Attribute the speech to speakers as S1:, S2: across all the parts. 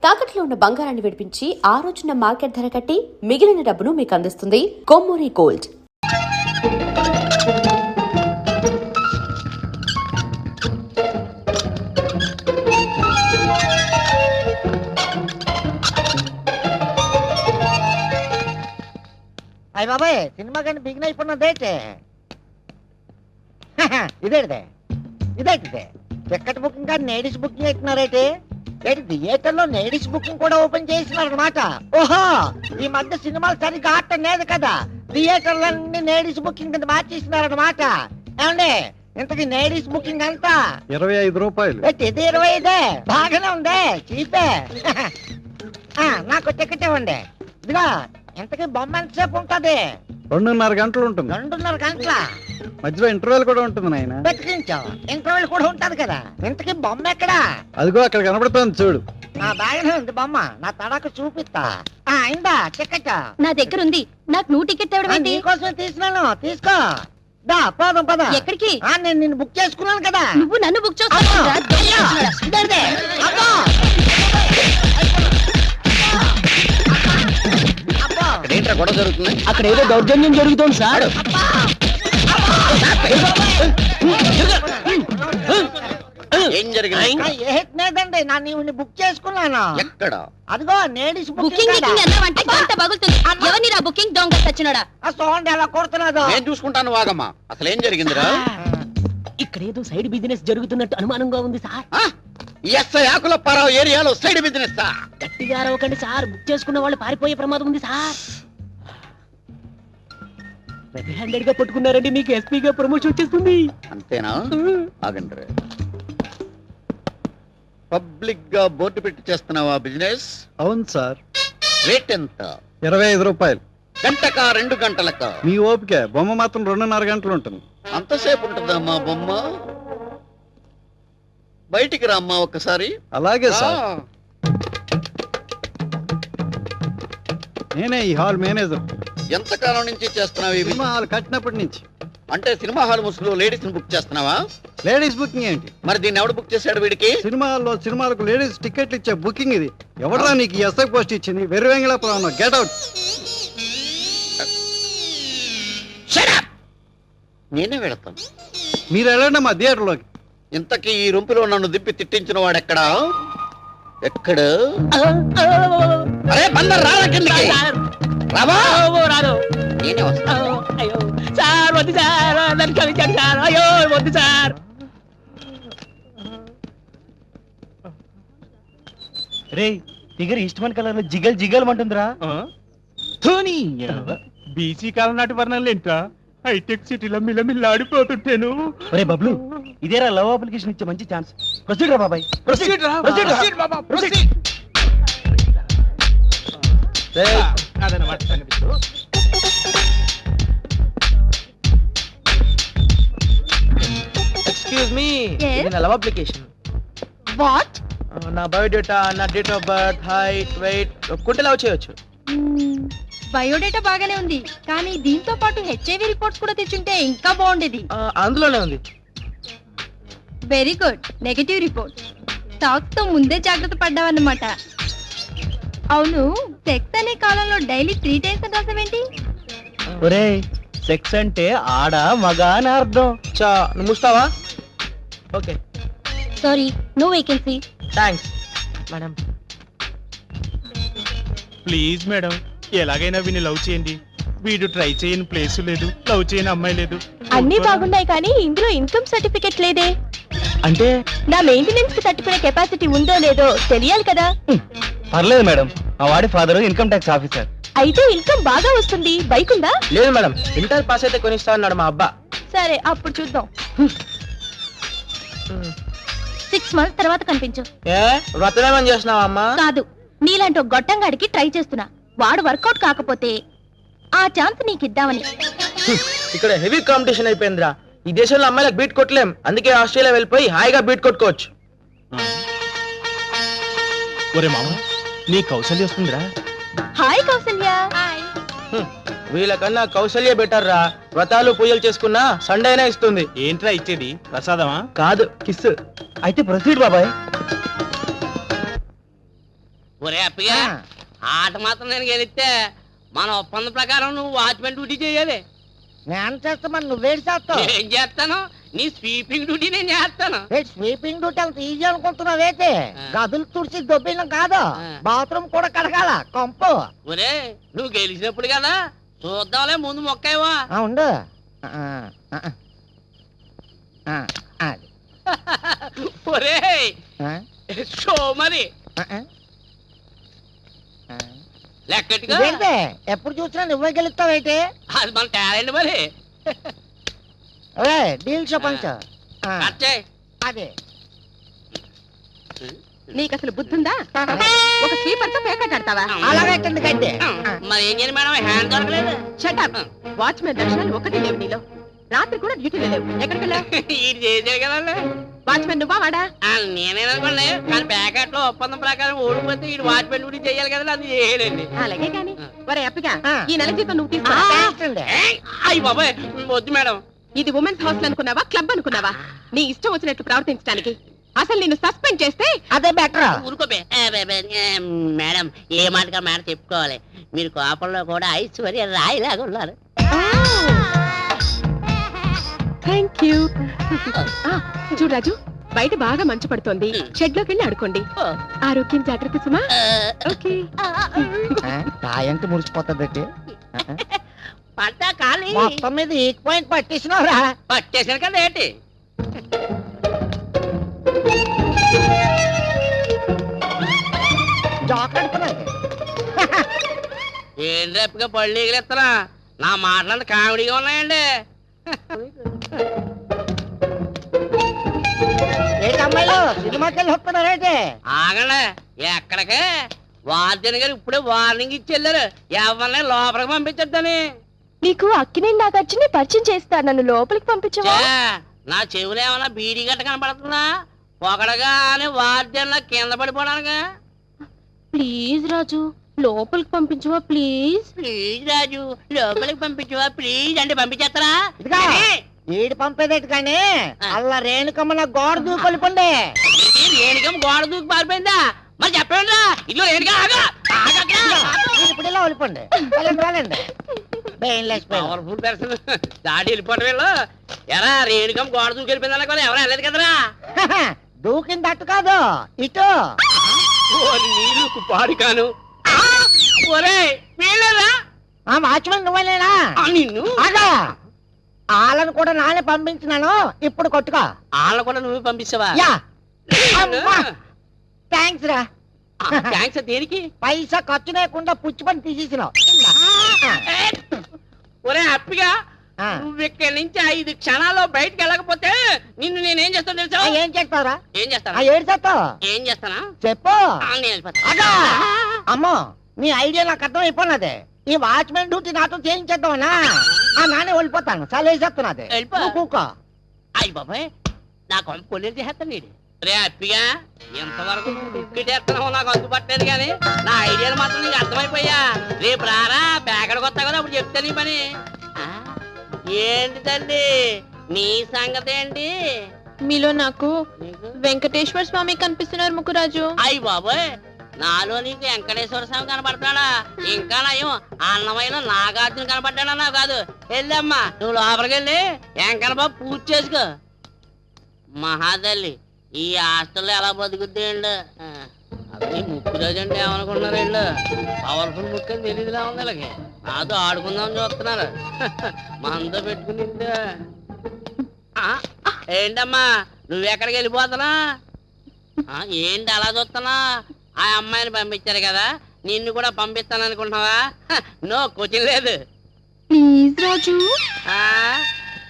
S1: తాకట్లో ఉన్న బంగారాన్ని విడిపించి ఆ రోజున మార్కెట్ ధర కట్టి మిగిలిన డబ్బును మీకు అందిస్తుంది కొమ్మూరి గోల్డ్.
S2: అయ్య బాబాయ్ సినిమా కానీ బిగిన్ అయిపోయినదేటే ఇదేదే ఇదేంటిదే టికెట్ బుకింగ్ కానీ లేడీస్ బుకింగ్ అవుతున్నారేటి ఏంటి థియేటర్ లో లేడీస్ బుకింగ్ కూడా ఓపెన్ చేస్తున్నారు అనమాట. ఓహో ఈ మధ్య సినిమాలు సరిగ్గా ఆడటం లేదు కదా, థియేటర్లన్నీ లేడీస్ బుకింగ్ కింద మార్చేస్తున్నారు అనమాట. ఏమండి ఇంతకీ లేడీస్ బుకింగ్ అంతా
S3: 25 రూపాయలు.
S2: ఇది 25 బాగానే ఉంది చీపే. నాకు టికెట్ ఇవ్వండి. ఇదిగా ఇంతకీ బొమ్మ ఎంతసేపు ఉంటది?
S3: 2.5 గంటలు ఉంటుంది.
S2: 2.5 గంటల
S3: మధ్యలో ఇంటర్వెల్ కూడా ఉంటుంది నాయన.
S2: బతికించావు, ఇంటర్వెల్ కూడా ఉంటది కదా. ఇంతకీ బొమ్మ ఎక్కడా?
S3: అదిగో అక్కడ కనబడుతుంది చూడు.
S2: నా బాగానే ఉంది బొమ్మ, నా తడక చూపిస్తా. అయిందా టికెట్?
S4: నా దగ్గర ఉంది. నాకు నువ్వు టికెట్ తేవడం ఏంటి?
S2: నీకోసమే తీసినాను, తీసుకో. దా పోదాం పద.
S4: ఎక్కడికి?
S2: నేను నిన్ను బుక్ చేసుకున్నాను కదా.
S4: నువ్వు నన్ను బుక్ చేస్తావు.
S5: గొడవ జరుగుతుంది.
S6: అక్కడ ఏదో దౌర్జన్యం జరుగుతుంది సార్.
S5: ఏం జరిగింది?
S2: ఏదండి నా నీవు బుక్ చేసుకున్నాను.
S5: ఎక్కడ?
S2: అదిగో లేడీస్
S4: బుకింగ్ అంటే గంట పగులుతుంది. ఎవరిని రా బుకింగ్ దొంగ సచ్చినోడా?
S2: ఆ సౌండ్ ఎలా కొడుతున్నదో
S5: నేను చూసుకుంటాను. వాగమ్మా, అసలు ఏం జరిగిందిరా?
S6: ఇక్కడ ఏదో సైడ్ బిజినెస్ జరుగుతున్నట్టు అనుమానంగా ఉంది సార్.
S5: ఎస్ఐ ఆకులప్పారావు ఏరియాలో సైడ్ బిజినెస్.
S6: గట్టిగా అరవకండి సార్, బుక్ చేసుకున్న వాళ్ళు పారిపోయే ప్రమాదం ఉంది సార్. రెడ్ హ్యాండెడ్ గా పట్టుకున్నారండి, మీకు ఎస్పీగా ప్రమోషన్ వచ్చేస్తుంది.
S5: అంతేనా? ఆగండి. పబ్లిక్ గా బోర్డు పెట్టి చేస్తున్నావా బిజినెస్?
S3: అవును సార్.
S5: రేట్ ఎంత?
S3: 25 రూపాయలు.
S5: గంటకా 2 గంటలకా?
S3: మీ ఓపిక. బొమ్మ మాత్రం 2.5 గంటలు ఉంటుంది.
S5: అంతసేపు ఉంటుందమ్మా బొమ్మ? బయటికి రామ్మా ఒక్కసారి.
S3: అలాగే సార్. నేనే ఈ హాల్ మేనేజర్.
S5: ఎంతకాలం నుంచి చేస్తున్నావు?
S3: సినిమా హాల్ కట్టినప్పటి నుంచి.
S5: అంటే సినిమా హాల్ ముసుగులో లేడీస్ బుక్ చేస్తున్నావా?
S3: లేడీస్ బుకింగ్ ఏంటి?
S5: మరి దీన్ని ఎవడు బుక్ చేశాడు వీడికి?
S3: సినిమా హాల్లో సినిమాలకు లేడీస్ టికెట్లు ఇచ్చే బుకింగ్ ఇది. ఎవడరా నీకు ఎస్ఐ పోస్ట్ ఇచ్చింది? వెర్రి వెంగళాపురం. Get out.
S5: నేనే వెళతాను.
S3: మీరు వెళ్ళండి మా థియేటర్లోకి.
S5: ఇంతకీ ఈ రొంపులో నన్ను దిప్పి తిట్టించిన వాడెక్కడా? ఎక్కడ? అరే బందర్ రారా కిందకి. రావా?
S6: రాదు.
S5: నేనే వస్తా.
S6: అయ్యో సార్ వద్దు సార్, నన్ను క్షమించండి సార్. అయ్యో వద్దు సార్.
S7: రే ఫిగర్ ఈస్ట్మన్ కలర్ లో జిగల్ జిగల్ అంటుందిరా.
S8: బీసీ కాలం నాటి వర్ణాలు ఏంట్రా? హైటెక్ సిటీలో మిల్లమిల్లాడిపోతుంటేను.
S7: రే బబ్లు, ఇదేరా లవ్ అప్లికేషన్ ఇచ్చే మంచి ఛాన్స్. ప్రొసీడ్ రా బాబాయ్.
S8: అదనమాట సంగతి.
S7: ఎక్స్క్యూజ్ మీ, ఇది నా లవ్ అప్లికేషన్.
S4: వాట్?
S7: నా బయోడేటా, నా date of birth, height, weight ఒక్కుంటే లవ్ చేయొచ్చు.
S4: బయోడేటా బాగానే ఉంది, కానీ దీంతో పాటు హెచ్ఐవి రిపోర్ట్స్ కూడా తెచ్చుంటే ఇంకా బాగుండేది.
S7: అందులోనే ఉంది.
S4: Very good. Negative report. Talks తో ముందే జాగ్రత్త పడ్డావన్నమాట. అవును, సెక్స్ అనే కాలంలో డైలీ 3 times అని రాసావేంటి?
S7: ఒరే సెక్స్ అంటే ఆడ మగ అని అర్థం. చా నువ్వు ముస్తావా? Okay
S4: sorry, no vacancy.
S7: Thanks madam.
S8: Please madam, ఎలాగైనా వీని లవ్ చేయండి. వీడు ట్రై చేయని ప్లేస్ లేదు, లవ్ చేయని అమ్మాయి లేదు.
S4: అన్ని బాగున్నాయి, కానీ ఇందులో ఇన్కమ్ సర్టిఫికెట్ లేదే.
S7: అంటే
S4: నా మెయింటెనెన్స్ కి తట్టుకునే కెపాసిటీ ఉందో లేదో తెలియాలి కదా.
S7: పర్లేదు మేడం, మా వాడి ఫాదర్ ఇన్కమ్ ట్యాక్స్ ఆఫీసర్.
S4: అయితే ఇన్కమ్ బాగా వస్తుంది. బైక్ ఉందా?
S7: లేదు మేడం, ఇంటర్ పాస్ అయితే కొనిస్తా అన్నాడు మా అబ్బా.
S4: సరే, అప్పుడు చూద్దాం. 6 months తర్వాత కనిపించు.
S7: ఏ వ్రతమేమని చేస్తున్నావా అమ్మా?
S4: కాదు, నీలాంటి ఒక గొట్టంగాడికి ట్రై చేస్తున్నా. వాడు వర్కౌట్ కాకపోతే ఆ ఛాన్స్ నీకు ఇద్దామని.
S7: ఇక్కడ హెవీ కాంపిటీషన్ అయిపోయిందిరా. ఈ దేశంలో అమ్మాయిలకు బీట్ కొట్టలేం, అందుకే ఆస్ట్రేలియా వెళ్ళిపోయి హాయిగా బీట్ కొట్టుకోవచ్చు.
S8: ఒరే మామ, నీ కౌశల్య వస్తుందిరా.
S4: హాయ్ కౌసల్య.
S7: వీళ్ళకన్నా కౌశల్య బెటర్ రా. వ్రతాలు పూజలు చేసుకున్నా సండే అయినా ఇస్తుంది.
S8: ఏంట్రా ఇచ్చేది? ప్రసాదమా?
S7: కాదు, కిస్. అయితే ప్రొసీడ్ బాబాయ్.
S6: ఒరే అప్పగా ఆట మాత్రం నేను గెలిస్తే మన ఒప్పందం ప్రకారం నువ్వు వాచ్మెన్ డ్యూటీ చేయాలి.
S2: నేను చేస్తా మరి నువ్వేడు చేస్తావు?
S6: ఏం చేస్తాను? నీ స్వీపింగ్ డ్యూటీ నేను చేస్తాను.
S2: స్వీపింగ్ డ్యూటీ అంత ఈజీ అనుకుంటున్నావేతే? గదులు తుడిచి దొబ్బినం కాదు,
S6: ఆ.
S2: బాత్రూమ్ కూడా కడగాల కొంపు.
S6: ఒరే నువ్వు గెలిచినప్పుడు కదా చూద్దాంలే, ముందు మొక్కాయవా.
S2: ఉండు. అది.
S6: ఒరే
S2: ఆ?
S6: షో మరి లెక్కటిగా
S2: ఇదేంటి? ఎప్పుడు చూసినా నువ్వే గెలుస్తావేంటి?
S6: అది మన టాలెంట్ మరి.
S2: డీల్ చెప్పంచు.
S6: కట్ చేయి.
S2: అదే
S9: నీకు అసలు బుద్ధుందా? ఒక స్వీపర్ తో పేకట్ ఆడతావా?
S2: అలాగైతుంది కంటే.
S6: మరి ఏం చేయాలి మేడం, హ్యాండ్ దొరకలేదు.
S9: షటప్. వాచ్మెన్ దర్శనాలు ఒకటి లేవు నీలో. రాత్రి కూడా డ్యూటీలో లేవు. ఎక్కడికి వెళ్ళావు?
S6: ఇది చేసాడు కదండి.
S9: వాచ్మెన్ నువ్వా వాడా?
S6: నేనేననుకోండి, కానీ ప్యాకెట్ లో ఒప్పందం ప్రకారం ఓడిపోతే ఈ వాచ్మెన్ డ్యూటీ చేయాలి కదా, అది చేయలేండి.
S9: అలాగే కాని ఒరే అప్పగా
S2: ఆ.
S9: ఈ నెల జీతం నువ్వు తీసుకో.
S6: అయ్యి బాబాయ్ వద్దు మేడం.
S9: ఇది ఉమెన్స్ హాస్టల్ అనుకున్నావా, క్లబ్ అనుకున్నావా? నీ ఇష్టం వచ్చినట్లు ప్రవర్తించడానికి. అసలు నిన్ను సస్పెండ్ చేస్తే
S2: అదే బెటర్.
S6: ఊరుకోబే. మేడం ఏ మాటగా మాట చెప్పుకోవాలి. మీరు కోపంలో కూడా ఐశ్వర్య రాయిలాగా ఉన్నారు.
S9: Thank you. చూడు రాజు, బయట బాగా మంచు పడుతోంది. షెడ్ లోకి వెళ్ళి ఆడుకోండి. ఆరోగ్యం జాగ్రత్త సుమా. ఓకే.
S2: తాయంటే మురిసిపోతుంది.
S6: పట్టా ఖాళీ.
S2: మొత్తం మీద ఈక్ పాయింట్ పట్టేసినవరా?
S6: పట్టేసాను కదా ఏంటి.
S2: జాకెడుతున్నది.
S6: ఏం రేపుగా పళ్ళు ఎగిరేస్తారా? నా మాటలంటే కామెడీగా ఉన్నాయండి.
S2: ఏంటి అమ్మాయిలు సినిమాకి వెళ్ళి వస్తున్నారేంటి?
S6: ఆగండి, ఎక్కడికే? వార్డెన్ గారు ఇప్పుడే వార్నింగ్ ఇచ్చి వెళ్ళారు, ఎవరిని లోపలికి పంపించొద్దని.
S4: నీకు అక్కినేని నాగార్జున పరిచయం చేస్తా, నన్ను లోపలికి పంపించవా?
S6: ఛే, నా చెవులు ఏమన్నా బీడీ గట్ట కనపడుతుందా? పొగడగా అని వార్డెన్ కింద పడిపోవడానికా?
S4: ప్లీజ్ రాజు, లోపలికి పంపించవా ప్లీజ్.
S6: ప్లీజ్ రాజు, లోపలికి పంపించవా ప్లీజ్ అంటే పంపించేస్తారా?
S2: ఇదిగా ఈడు పంపేదేటి కానీ అల్ల రేణుకమ్మ నా గోడ దూకొలిపండి.
S6: రేణుకమ్మ గోడ దూకి పారిపోయిందా? మరి చెప్పండి. ఇల్లు రేణుగా ఆగా.
S2: ఇప్పుడు ఇలా ఒలిపండి. వెళ్ళండి.
S6: పవర్ఫుల్ పర్సన్ దాడి వెళ్ళిపోవడం వీళ్ళు. ఎరా రేణుకమ్మ గోడ దూకి వెళ్ళిపోయింది అనుకో, ఎవరు వెళ్ళలేదు కదరా.
S2: దూకింది అట్టు కాదు, ఇటు.
S6: నీళ్ళు పాడు కాను. ఒరే వీళ్ళరా
S2: వాచ్మెన్ నువ్వేనా?
S6: నిన్ను
S2: అగా వాళ్ళని కూడా నానే పంపించినాను, ఇప్పుడు కొట్టుకో.
S6: వాళ్ళ కూడా నువ్వు పంపిస్తావా?
S2: యా. థ్యాంక్స్ రా.
S6: థ్యాంక్స్ దేనికి?
S2: పైసా ఖర్చు లేకుండా పుచ్చి పని తీసేసినావు.
S6: ఒరే హ్యాపీగా నువ్వు ఇక్కడి నుంచి 5 క్షణాల్లో బయటకు వెళ్ళకపోతే నిన్ను నేనేం చేస్తాను తెలుసా?
S2: ఏం చేస్తావురా?
S6: ఏం చేస్తానా?
S2: ఏడు చేస్తావు
S6: ఏం చేస్తానా
S2: చెప్పు.
S6: నేను వెళ్ళిపోతా.
S2: అగా అమ్మో, నీ ఐడియా నాకు అర్థం అయిపోయినది. ఈ వాచ్మెన్ డ్యూటీ నాతో చేయించేద్దామనా? నానే వెళ్ళిపోతాను, చాలా వేసేస్తున్నది.
S6: వెళ్ళిపో.
S2: నువ్వు కూకో.
S6: అయ్యి బాబాయ్, నా కొంత కొల్లేరు చేస్తాను నీడు. రే హ్యాపీగా ఎంతవరకు దుక్కిటేస్తున్నావు నాకు అందుపట్టలేదు, కానీ నా ఐడియాలు మాత్రం నీకు అర్థమైపోయా. రేపు రారా ప్యాకెట్కి వస్తా కదా, అప్పుడు చెప్తా నీ పని. ఏంటి తల్లి నీ సంగతి ఏంటి?
S4: మీలో నాకు
S6: నీకు
S4: వెంకటేశ్వర స్వామి కనిపిస్తున్నారు ముకురాజు.
S6: అయ్యి బాబోయ్, నాలో నీకు వెంకటేశ్వర స్వామి కనపడతాడా? ఇంకా నయం అన్నమైన నాగార్జున కనపడ్డాడా? నాకు కాదు. వెళ్ళమ్మా నువ్వు లోపలికి వెళ్ళి వెంకన్న బాబు పూజ చేసుకో. మహాతల్లి ఈ హాస్టల్లో ఎలా బతుకుద్ది అండి? అది ముక్కు రోజు అంటే ఏమనుకుంటున్నారు వీళ్ళు? పవర్ఫుల్ ముక్కు అని తెలియదులా ఉంది వీళ్ళకి. నాతో ఆడుకుందామని చూస్తున్నారు. మనతో పెట్టుకుని ఏంటమ్మా నువ్వెక్కడికి వెళ్ళిపోతున్నా? ఏంటి అలా చూస్తున్నా? ఆ అమ్మాయిని పంపించారు కదా, నిన్ను కూడా పంపిస్తాను అనుకుంటున్నావా? నో క్వశ్చన్ లేదు.
S4: Please Raju.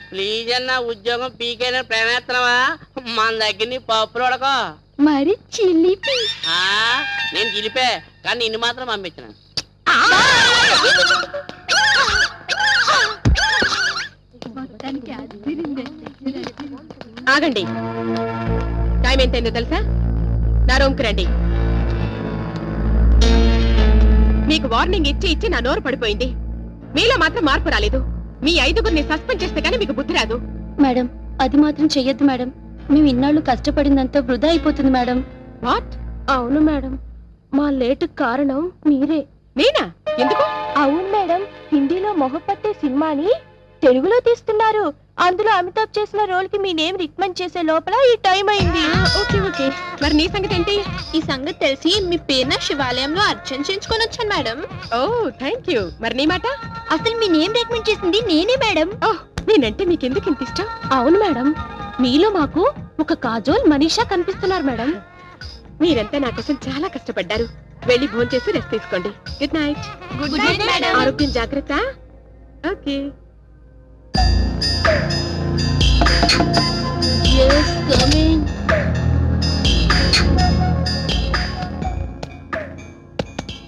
S6: ప్లీజ్ అన్న ఉద్యోగం పీకేన ప్రేమేస్తున్నావా? మన దగ్గర నీ పప్పులు ఉడకో.
S4: మరి చిలిపి.
S6: నేను చిలిపే, కానీ నిన్ను మాత్రం పంపించిన.
S9: ఆగండి, టైం ఎంతైందో తెలుసా? నా రూమ్కి రండి. మీకు వార్నింగ్ ఇచ్చి ఇచ్చి నా నోరు పడిపోయింది. మీలో మాత్రం మార్పు రాలేదు. మీ 5గురిని సస్పెండ్ చేస్తే గానీ మీకు బుద్ధి రాదు.
S4: మేడం, అది మాత్రం చెయ్యొద్దు మేడం. మేము ఇన్నాళ్ళు కష్టపడిందంతా వృధా అయిపోతుంది మేడం.
S9: వాట్?
S4: అవును మేడం,
S9: మా లేటు కారణం మీరే. నేనా? ఎందుకు? అవును మేడం, హిందీలో మొహపత్తే సినిమాని తెలుగులో తీస్తున్నారు. అందులో అమితాబ్ చేసిన రోల్ కి మీ నేమ్ రికమెండ్ చేసే లోపల ఈ టైం అయింది. ఓకే ఓకే, మరి నీ సంగతి ఏంటి?
S4: ఈ సంగతి తెలిసి మీ పేరున శివాలయంలో అర్చన చేయించుకొని వచ్చాను మేడం.
S9: Oh thank you. మరి నీ మాట?
S4: అసలు మీ నేమ్ రికమెండ్ చేసింది నేనే మేడం.
S9: ఓహ్, నేనంటే మీకెందుకు ఇంత ఇష్టం? అవును మేడం, మీలో మాకు ఒక కాజోల్ మనీషా కనిపిస్తున్నారు మేడం. మీరంతా నా కోసం చాలా కష్టపడ్డారు. వెళ్ళి భోంచేసి రెస్ట్ తీసుకోండి. Good night.
S4: Good night madam.
S9: ఆరోగ్యం జాగ్రత్త. ఓకే.
S4: Yes, coming.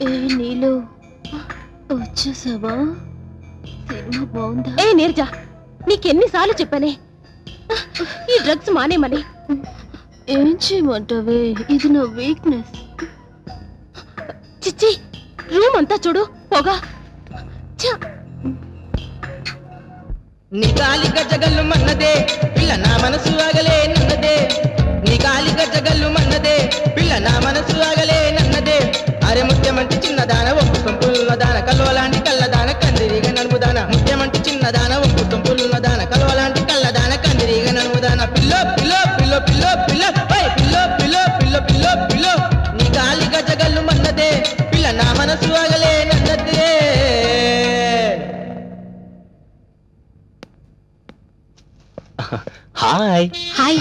S4: ఏ నీలో వచ్చేసావా? సినిమా బాగుందా?
S9: ఏ నీర్జా, నీకెన్నిసార్లు చెప్పానే ఈ డ్రగ్స్ మానేమని.
S4: ఏం చేయమంటావే, ఇది నా వీక్నెస్.
S9: చిచ్చి, రూమ్ అంతా చూడు, పొగ.
S7: నీ గాలి గజగల్లు మన్నదే పిల్ల నా మనసు ఆగలే నన్నదే. నీ గాలి గజగల్లు మన్నదే పిల్ల నా మనసు ఆగలే నన్నదే. అరే ముత్యమంటి చిన్నదాన ఒప్పు సొంపుల్లదాన కల్వలాంటి కళ్ళదాన కందిరిగా నడుముదాన. ముత్యమంటి చిన్నదాన ఒప్పు సొంపుల్లదాన కల్వలాంటి కళ్ళదాన కందిరిగా నడుముదాన. పిల్లో పిల్లో పిల్లో పిల్లో పిల్లో పిల్లో పిల్లో పిల్లో పిల్లో పిల్లో. నీ గాలి గజగల్లు మన్నదే పిల్ల నా మనసు ఆగలే నన్నదే. హాయ్.
S9: హాయ్.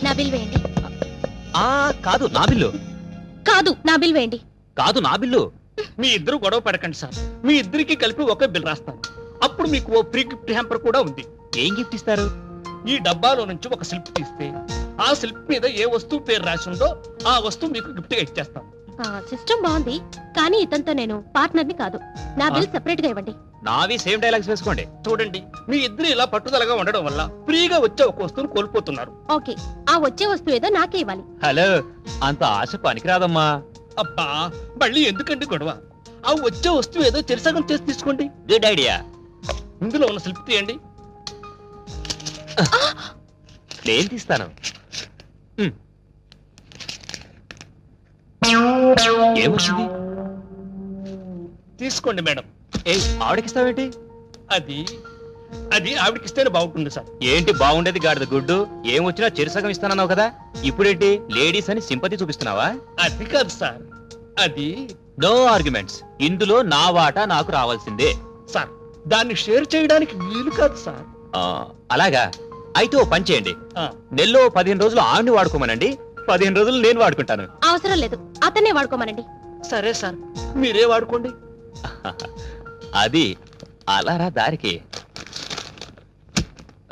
S4: నా బిల్ వేయండి.
S10: కాదు నా బిల్లు.
S9: కాదు నా బిల్ వేయండి.
S10: కాదు నా బిల్లు.
S8: మీ ఇద్దరు గొడవ పడకండి సార్, మీ ఇద్దరికి కలిపి ఒకే బిల్ రాస్తాను. అప్పుడు మీకు ఓ ఫ్రీ గిఫ్ట్ హ్యాంపర్ కూడా ఉంది.
S10: ఏం గిఫ్ట్ ఇస్తారు?
S8: ఈ డబ్బాలో నుంచి ఒక స్లిప్ తీస్తే ఆ స్లిప్ మీద ఏ వస్తువు పేరు రాసి ఉందో ఆ వస్తువు మీకు గిఫ్ట్ గా ఇచ్చేస్తాను.
S9: సిస్టమ్ బాగుంది, కానీ ఇతనితో నేను పార్ట్నర్ ని కాదు. నా బిల్ సెపరేట్ గా ఇవ్వండి.
S10: నావి సేమ్ డైలాగ్స్ వేసుకోండి.
S8: చూడండి, మీ ఇద్దరు ఇలా పట్టుదలగా ఉండడం వల్ల ఫ్రీగా వచ్చే ఒక వస్తువును కోల్పోతున్నారు.
S9: ఓకే, ఆ వచ్చే వస్తువు ఏదో నాకే ఇవ్వాలి.
S10: హలో, అంత ఆశ పనికిరాదమ్మా.
S8: అబ్బా, మళ్ళీ ఎందుకండి గొడవ? ఆ వచ్చే వస్తువు ఏదో చెరిసగం చేసి తీసుకోండి.
S10: Good idea.
S8: ఇందులో ఉన్న స్లిప్ తీయండి.
S10: నేను తీస్తాను. ఏమొచ్చింది?
S8: తీసుకోండి మేడం.
S10: ఏ ఆవిడకిస్తావేంటి?
S8: అది అది ఆవిడకిస్తేనే బాగుంటుంది సార్.
S10: ఏంటి బాగుండేది గాడిద గుడ్డు? ఏం వచ్చినా చెరుసగం ఇస్తానన్నావు కదా, ఇప్పుడేంటి లేడీస్ అని సింపతి చూపిస్తున్నావా?
S8: అది కాదు సార్, అది
S10: నో ఆర్గ్యుమెంట్స్. ఇందులో నా వాటా నాకు రావాల్సిందే.
S8: సార్, దాన్ని షేర్ చేయడానికి వీలు కాదు సార్.
S10: అలాగా? అయితే ఓ పని చేయండి,
S8: ఆ,
S10: నెలలో 15 రోజులు ఆవిడ్ని వాడుకోమనండి, 15 రోజులు నేను వాడుకుంటాను.
S9: అవసరం లేదు, అతన్నే వాడుకోమనండి.
S8: సరే సార్, మీరే వాడుకోండి.
S10: అది అలారా దారికి.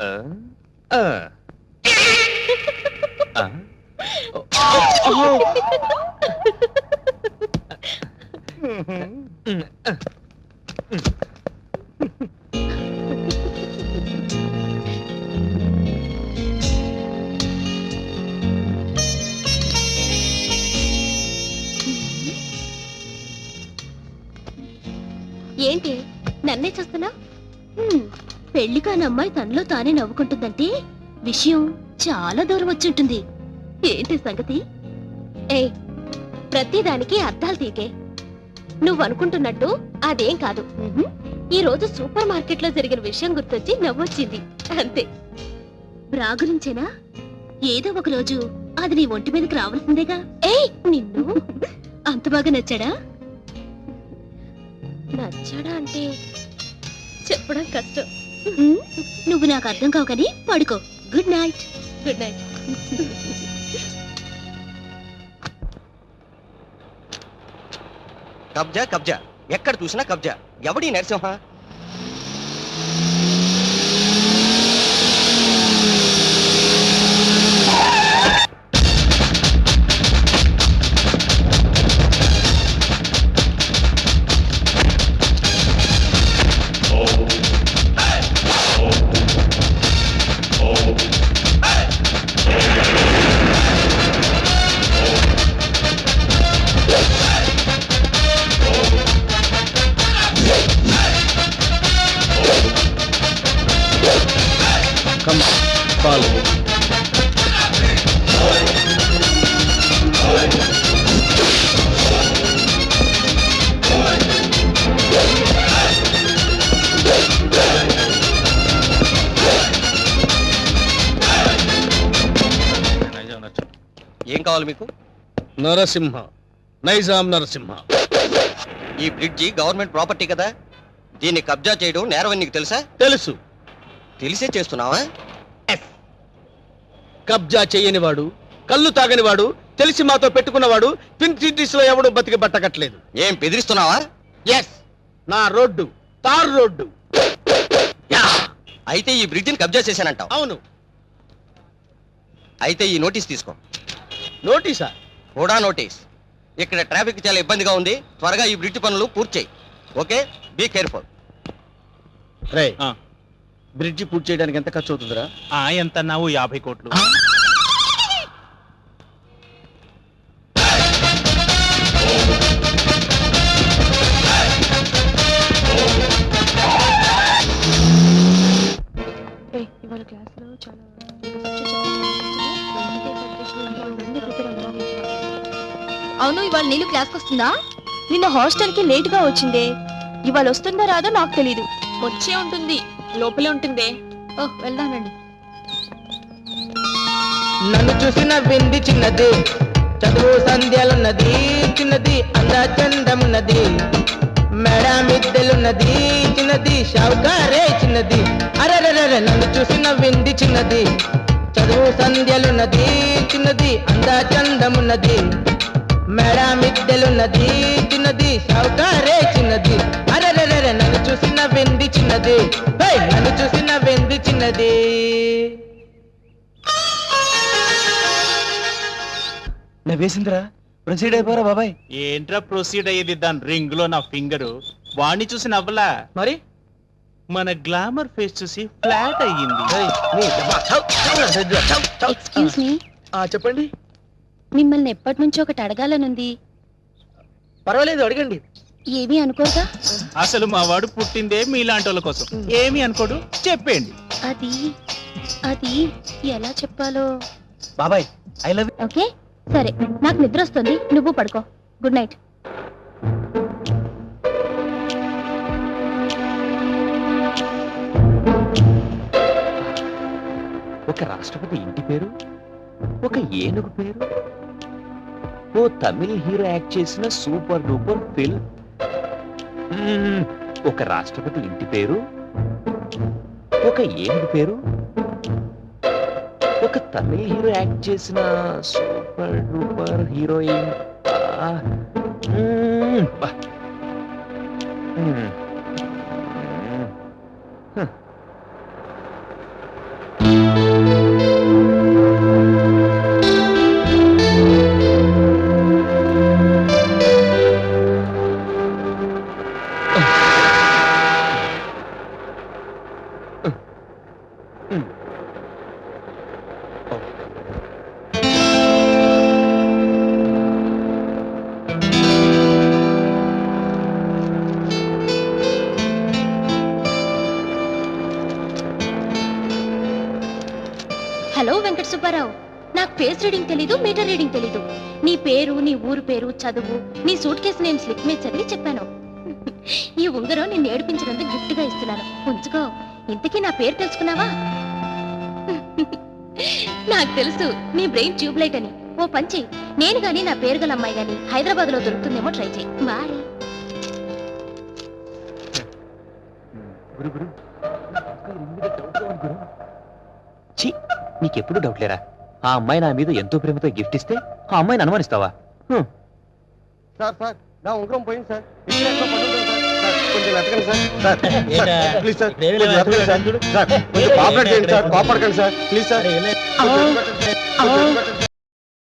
S10: ఆ, ఆ. ఆ.
S9: ఏంటి నన్నే చూస్తున్నా? పెళ్లి కాని అమ్మాయి తనలో తానే నవ్వుకుంటుందంటే విషయం చాలా దూరం వచ్చుంటుంది. ఏంటి సంగతి? ఏ ప్రతిదానికి అర్థాలు తీకే. నువ్వు అనుకుంటున్నట్టు అదేం కాదు. ఈ రోజు సూపర్ మార్కెట్ లో జరిగిన విషయం గుర్తొచ్చి నవ్వొచ్చింది అంతే. బ్రా గురించేనా? ఏదో ఒక రోజు అది నీ ఒంటి మీదకి రావాల్సిందేగా. ఏ నిన్ను అంత బాగా నచ్చాడా? నచ్చాడా అంటే చెప్పడం కష్టం. నువ్వు నాకు అర్థం కావు కానీ పడుకో. Good night. Good night.
S7: కబ్జా కబ్జా, ఎక్కడ చూసినా కబ్జా. ఎవడి నరసింహ?
S8: పాలు.
S5: ఏం కావాలి మీకు?
S8: నరసింహ, నైజాం నరసింహ.
S5: ఈ బ్రిడ్జి గవర్నమెంట్ ప్రాపర్టీ కదా, దీన్ని కబ్జా చేయడం నేరమని నీకు తెలుసా?
S8: తెలుసు.
S5: తెలిసే చేస్తున్నావా?
S8: కబ్జా చేయనివాడు, కళ్ళు తాగనివాడు, తెలిసి మాతో పెట్టుకున్నవాడు ట్విన్ సిటీస్ లో ఎవడు బతికి బట్టకట్లేదు.
S5: ఏం బెదిరిస్తున్నావా?
S8: ఎస్, నా రోడ్డు తార్ రోడ్డు.
S5: అయితే ఈ బ్రిడ్జిని కబ్జా చేశానంటావు?
S8: అవును.
S5: అయితే ఈ నోటీస్ తీసుకో.
S8: నోటీసా?
S5: కూడా నోటీస్. ఇక్కడ ట్రాఫిక్ చాలా ఇబ్బందిగా ఉంది, త్వరగా ఈ బ్రిడ్జ్ పనులు పూర్తి చేయి. Okay, be careful.
S8: రే, బ్రిడ్జి పూర్తి చేయడానికి ఎంత ఖర్చు అవుతుందిరా?
S10: ఎంత అన్నావు? 50 కోట్లు.
S4: అవును, ఇవాళ నీళ్ళు క్లాస్కి వస్తుందా? నిన్న హాస్టల్కి లేటుగా వచ్చిందే, ఇవాళ వస్తుందా రాదో నాకు తెలీదు. వచ్చే ఉంటుంది, లోపలే ఉంటుందే. ఓ, వెళ్దానండి.
S7: నన్ను చూసి నవ్వింది చిన్నది, చదువు సంధ్యలున్నది చిన్నది, అందచందమున్నది, మెడ మిద్దెలున్నది చిన్నది, షావుకారే చిన్నది. అరెరెరె, నన్ను చూసి నవ్వింది చిన్నది, చదువు సంధ్యలున్నది చిన్నది, అందచందమున్నది, మెడ మిద్దెలున్నది చిన్నది, షావుకారే చిన్నది. అరెరెరె, నన్ను చూసి నవ్వింది చిన్నది, నన్ను చూసి నవ్వింది చిన్నది.
S10: నవ్వేసిందిరా. ప్రొసీడ్ అయిపోరా బాబాయ్. ఏంట్రా ప్రొసీడ్ అయ్యేది? దాని రింగ్ లో నా ఫింగరు. వాణ్ణి చూసి నవ్వలా,
S8: మరి
S10: మన గ్లామర్ ఫేస్ చూసి ఫ్లాట్ అయ్యింది.
S4: ఎక్స్క్యూజ్ మీ,
S8: చెప్పండి.
S4: మిమ్మల్ని ఎప్పటి నుంచి ఒకటి అడగాలనుంది.
S8: పర్వాలేదు, అడగండి.
S4: ఏమీ అనుకోగా.
S10: అసలు మా వాడు పుట్టిందే మీలాంటి వాళ్ళ కోసం. ఏమి అనుకోడు, చెప్పండి.
S4: అది అది ఎలా చెప్పాలో.
S10: బాబాయ్, ఐ లవ్ యు.
S4: ఓకే, సరే, నాకు నిద్ర వస్తుంది, నువ్వు పడుకో. Good night.
S10: ఒక రాష్ట్రపతి ఇంటి పేరు, ఒక ఏనుగు పేరు, ఓ తమిళ హీరో యాక్ట్ చేసిన సూపర్ డూపర్ ఫిల్మ్. ఒక రాష్ట్రపతి ఇంటి పేరు, ఒక ఏనుగు పేరు, ఒక తమిళ హీరో యాక్ట్ చేసిన super duper heroine.
S9: Hello Venkata Subbarao, నాకు ఫేస్ రీడింగ్ తెలీదు, మీటర్ రీడింగ్ తెలీదు. నీ పేరు, నీ ఊరు పేరు, చదువు, నీ సూట్ కేసు నేను స్లిప్ మీద చదివి చెప్పాను. ఈ ఉంగరం నిన్ను ఏడిపించినందుకు గిఫ్ట్ గా ఇస్తున్నాను, ఉంచుకో. ఇంతకీ నా పేరు తెలుసుకున్నావా? నాకు తెలుసు నీ బ్రెయిన్ ట్యూబ్ లైట్ అని. ఓ పంచి, నేను గాని నా పేరు గల అమ్మాయి గాని హైదరాబాద్ లో దొరుకుతుందేమో ట్రై చేయి. బాయ్.
S10: నీకెప్పుడు డౌట్ లేరా? ఆ అమ్మాయి నా మీద ఎంతో ప్రేమతో గిఫ్ట్ ఇస్తే ఆ అమ్మాయిని అనుమానిస్తావా?
S3: సార్ సార్, నా ఉంగరం పోయింది సార్. ఇక్కడ ఎక్కడో పడి ఉంటుంది సార్. సార్, కొంచెం వెతకండి సార్. సార్, ప్లీజ్ సార్, కొంచెం వెతకండి సార్. సార్, కొంచెం కోఆపరేట్ చేయండి సార్, కోపడకండి సార్, ప్లీజ్ సార్. కొంచెం వెతకండి సార్. కొంచెం వెతకండి.